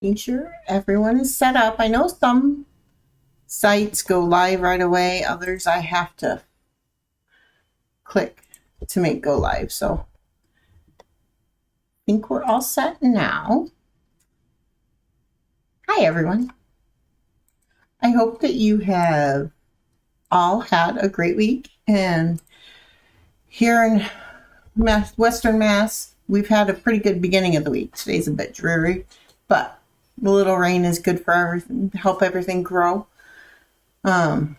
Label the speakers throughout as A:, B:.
A: making sure everyone is set up. I know some sites go live right away. Others I have to click to make go live. So I think we're all set now. Hi, everyone. I hope that you have all had a great week. And here in Western Mass, we've had a pretty good beginning of the week. Today's a bit dreary, but a little rain is good for everything, help everything grow. So,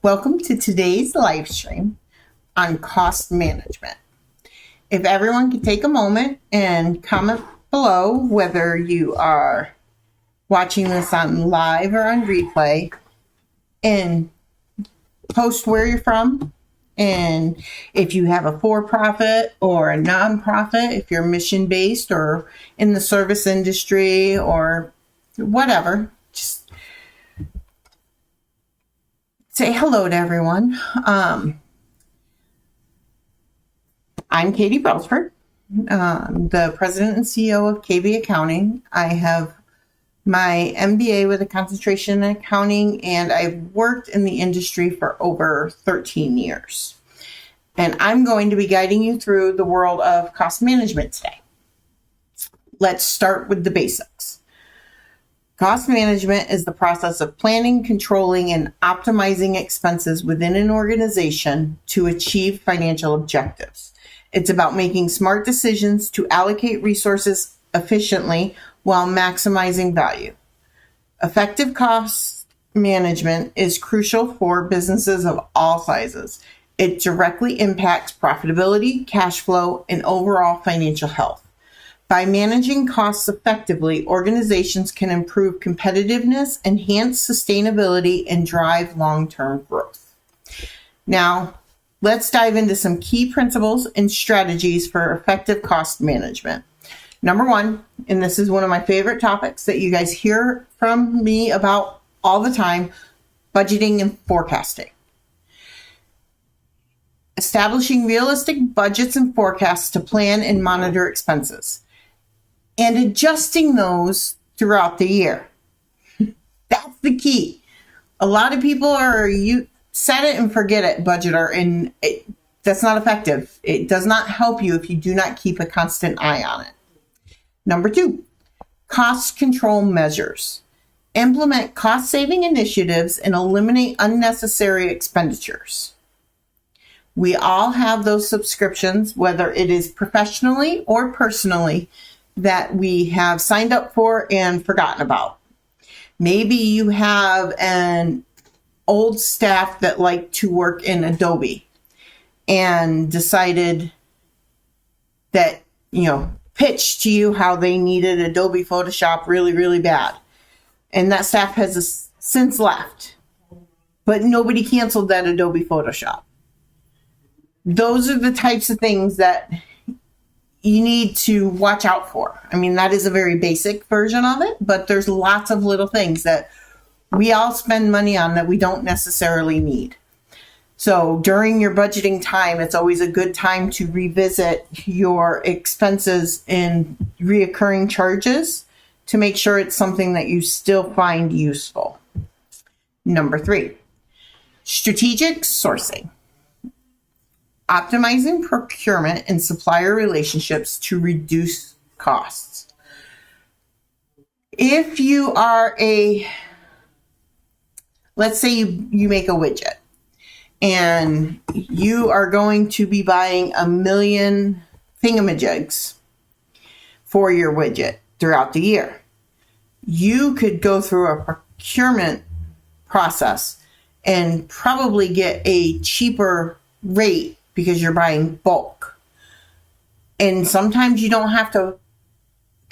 A: welcome to today's live stream on cost management. If everyone could take a moment and comment below whether you are watching this on live or on replay, and post where you're from, and if you have a for-profit or a non-profit, if you're mission-based or in the service industry or whatever, just say hello to everyone. I'm Katie Brelsford, the president and CEO of KV Accounting. I have my MBA with a concentration in accounting, and I've worked in the industry for over 13 years. And I'm going to be guiding you through the world of cost management today. Let's start with the basics. Cost management is the process of planning, controlling, and optimizing expenses within an organization to achieve financial objectives. It's about making smart decisions to allocate resources efficiently while maximizing value. Effective cost management is crucial for businesses of all sizes. It directly impacts profitability, cash flow, and overall financial health. By managing costs effectively, organizations can improve competitiveness, enhance sustainability, and drive long-term growth. Now, let's dive into some key principles and strategies for effective cost management. Number one, and this is one of my favorite topics that you guys hear from me about all the time, budgeting and forecasting. Establishing realistic budgets and forecasts to plan and monitor expenses, and adjusting those throughout the year. That's the key. A lot of people you set it and forget it budgeter, and that's not effective. It does not help you if you do not keep a constant eye on it. Number two, cost control measures. Implement cost-saving initiatives and eliminate unnecessary expenditures. We all have those subscriptions, whether it is professionally or personally, that we have signed up for and forgotten about. Maybe you have an old staff that like to work in Adobe and decided that, pitched to you how they needed Adobe Photoshop really, really bad. And that staff has since left, but nobody canceled that Adobe Photoshop. Those are the types of things that you need to watch out for. I mean, that is a very basic version of it, but there's lots of little things that we all spend money on that we don't necessarily need. So during your budgeting time, it's always a good time to revisit your expenses and reoccurring charges to make sure it's something that you still find useful. Number three, strategic sourcing. Optimizing procurement and supplier relationships to reduce costs. If you are let's say you make a widget and you are going to be buying 1 million thingamajigs for your widget throughout the year. You could go through a procurement process and probably get a cheaper rate because you're buying bulk. And sometimes you don't have to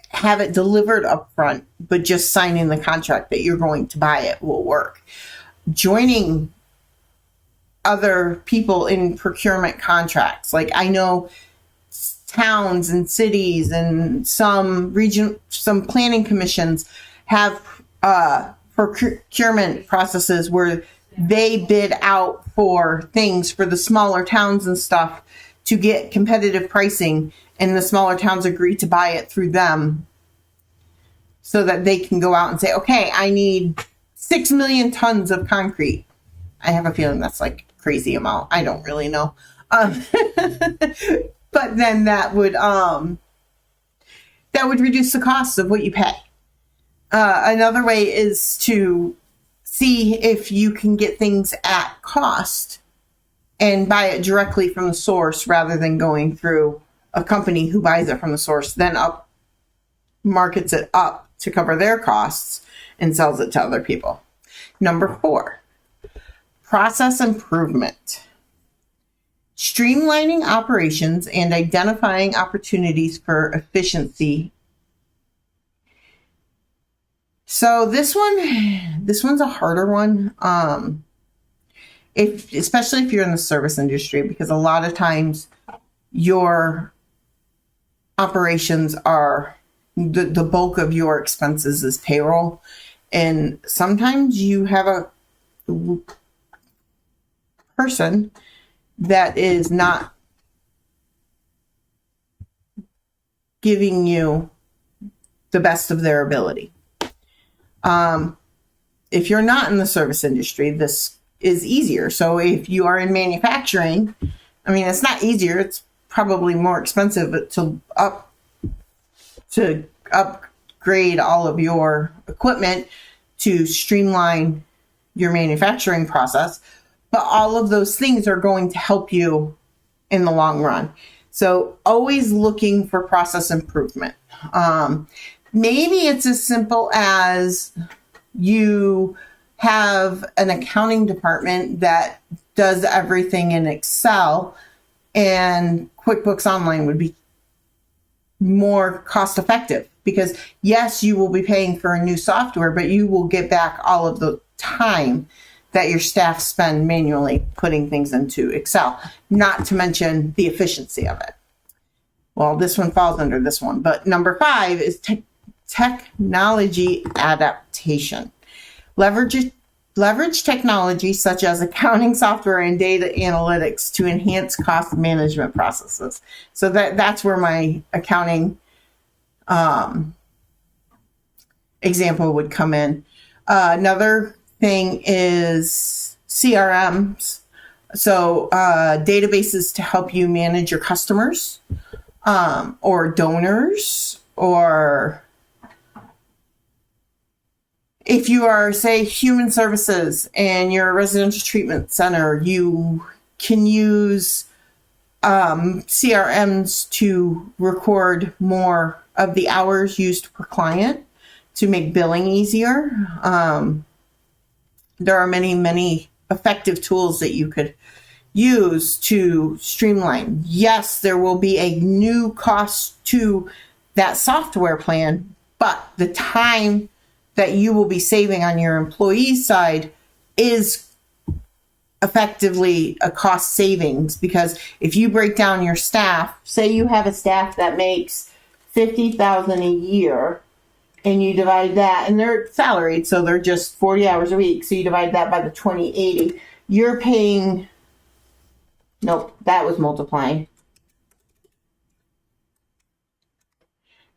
A: have it delivered up front, but just signing the contract that you're going to buy it will work. Joining other people in procurement contracts. Like I know towns and cities and some planning commissions have procurement processes where they bid out for things for the smaller towns and stuff to get competitive pricing and the smaller towns agree to buy it through them so that they can go out and say, okay, I need 6 million tons of concrete. I have a feeling that's like a crazy amount. I don't really know. But then that would reduce the cost of what you pay. Another way is to see if you can get things at cost and buy it directly from the source rather than going through a company who buys it from the source, then markets it up to cover their costs and sells it to other people. Number 4, process improvement. Streamlining operations and identifying opportunities for efficiency. So this one's a harder one. Especially if you're in the service industry, because a lot of times your operations are the bulk of your expenses is payroll. And sometimes you have a person that is not giving you the best of their ability. If you're not in the service industry, this is easier. So if you are in manufacturing, I mean, it's not easier. It's probably more expensive to upgrade all of your equipment to streamline your manufacturing process. But all of those things are going to help you in the long run. So always looking for process improvement. Maybe it's as simple as you have an accounting department that does everything in Excel, and QuickBooks Online would be more cost effective, because yes, you will be paying for a new software, but you will get back all of the time that your staff spend manually putting things into Excel, not to mention the efficiency of it. Well, this one falls under this one, but number 5 is technology adaptation. Leverage technology such as accounting software and data analytics to enhance cost management processes. So that's where my accounting example would come in. Another thing is CRMs. So databases to help you manage your customers or donors, or if you are, say, human services and you're a residential treatment center, you can use CRMs to record more of the hours used per client to make billing easier. There are many, many effective tools that you could use to streamline. Yes, there will be a new cost to that software plan, but the time that you will be saving on your employee side is effectively a cost savings, because if you break down your staff, say you have a staff that makes $50,000 a year, and you divide that, and they're salaried, so they're just 40 hours a week, so you divide that by the 2080, you're paying, nope, that was multiplying.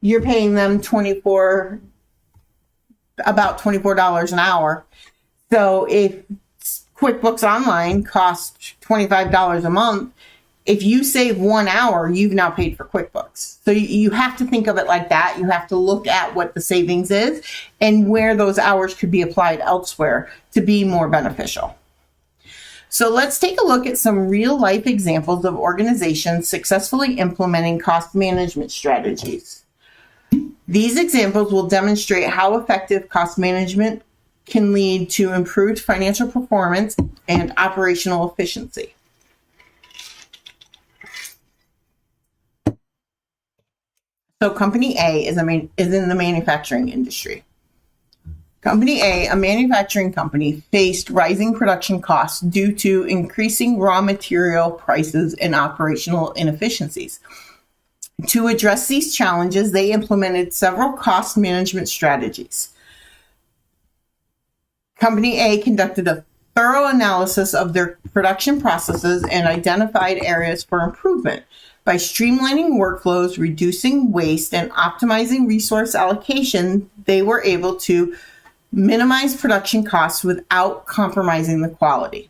A: You're paying them about $24 an hour. So if QuickBooks Online costs $25 a month, if you save 1 hour, you've now paid for QuickBooks. So you have to think of it like that. You have to look at what the savings is and where those hours could be applied elsewhere to be more beneficial. So let's take a look at some real life examples of organizations successfully implementing cost management strategies. These examples will demonstrate how effective cost management can lead to improved financial performance and operational efficiency. So Company A is in the manufacturing industry. Company A, a manufacturing company, faced rising production costs due to increasing raw material prices and operational inefficiencies. To address these challenges, they implemented several cost management strategies. Company A conducted a thorough analysis of their production processes and identified areas for improvement. By streamlining workflows, reducing waste, and optimizing resource allocation, they were able to minimize production costs without compromising the quality.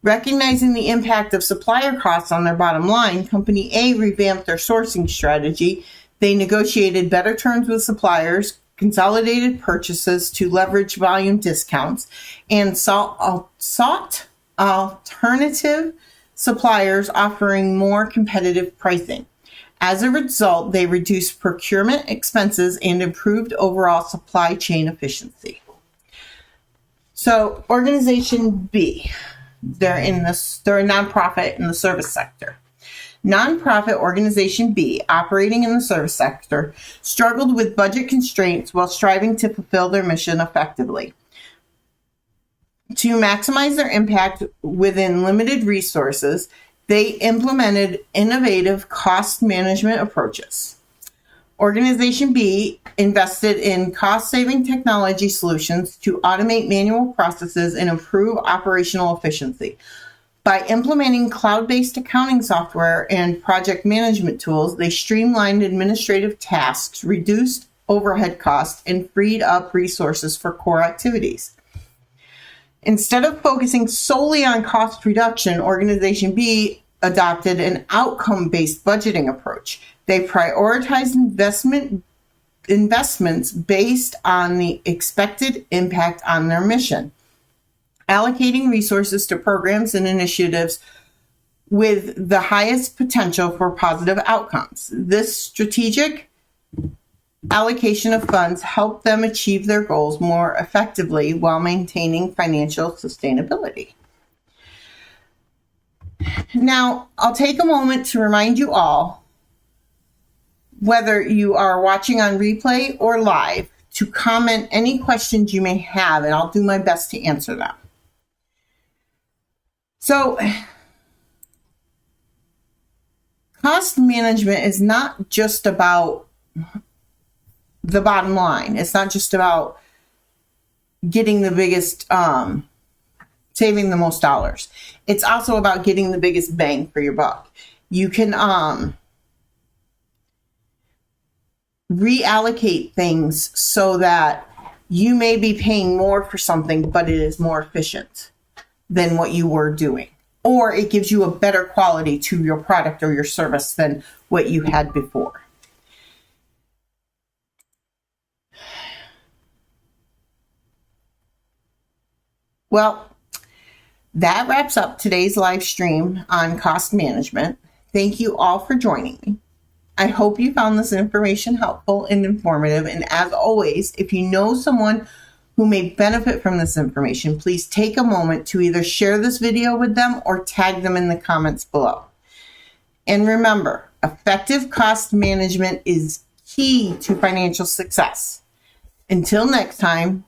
A: Recognizing the impact of supplier costs on their bottom line, Company A revamped their sourcing strategy. They negotiated better terms with suppliers, consolidated purchases to leverage volume discounts, and sought alternative suppliers offering more competitive pricing. As a result, they reduced procurement expenses and improved overall supply chain efficiency. So, Organization B, they're a nonprofit in the service sector. Nonprofit Organization B, operating in the service sector, struggled with budget constraints while striving to fulfill their mission effectively. To maximize their impact within limited resources, they implemented innovative cost management approaches. Organization B invested in cost-saving technology solutions to automate manual processes and improve operational efficiency. By implementing cloud-based accounting software and project management tools, they streamlined administrative tasks, reduced overhead costs, and freed up resources for core activities. Instead of focusing solely on cost reduction, Organization B adopted an outcome-based budgeting approach. They prioritized investments based on the expected impact on their mission, allocating resources to programs and initiatives with the highest potential for positive outcomes. This strategic allocation of funds helped them achieve their goals more effectively while maintaining financial sustainability. Now, I'll take a moment to remind you all, whether you are watching on replay or live, to comment any questions you may have, and I'll do my best to answer them. So, cost management is not just about the bottom line. It's not just about getting the biggest, saving the most dollars. It's also about getting the biggest bang for your buck. You can reallocate things so that you may be paying more for something, but it is more efficient than what you were doing. Or it gives you a better quality to your product or your service than what you had before. Well, that wraps up today's live stream on cost management. Thank you all for joining me. I hope you found this information helpful and informative. And as always, if you know someone who may benefit from this information, please take a moment to either share this video with them or tag them in the comments below. And remember, effective cost management is key to financial success. Until next time,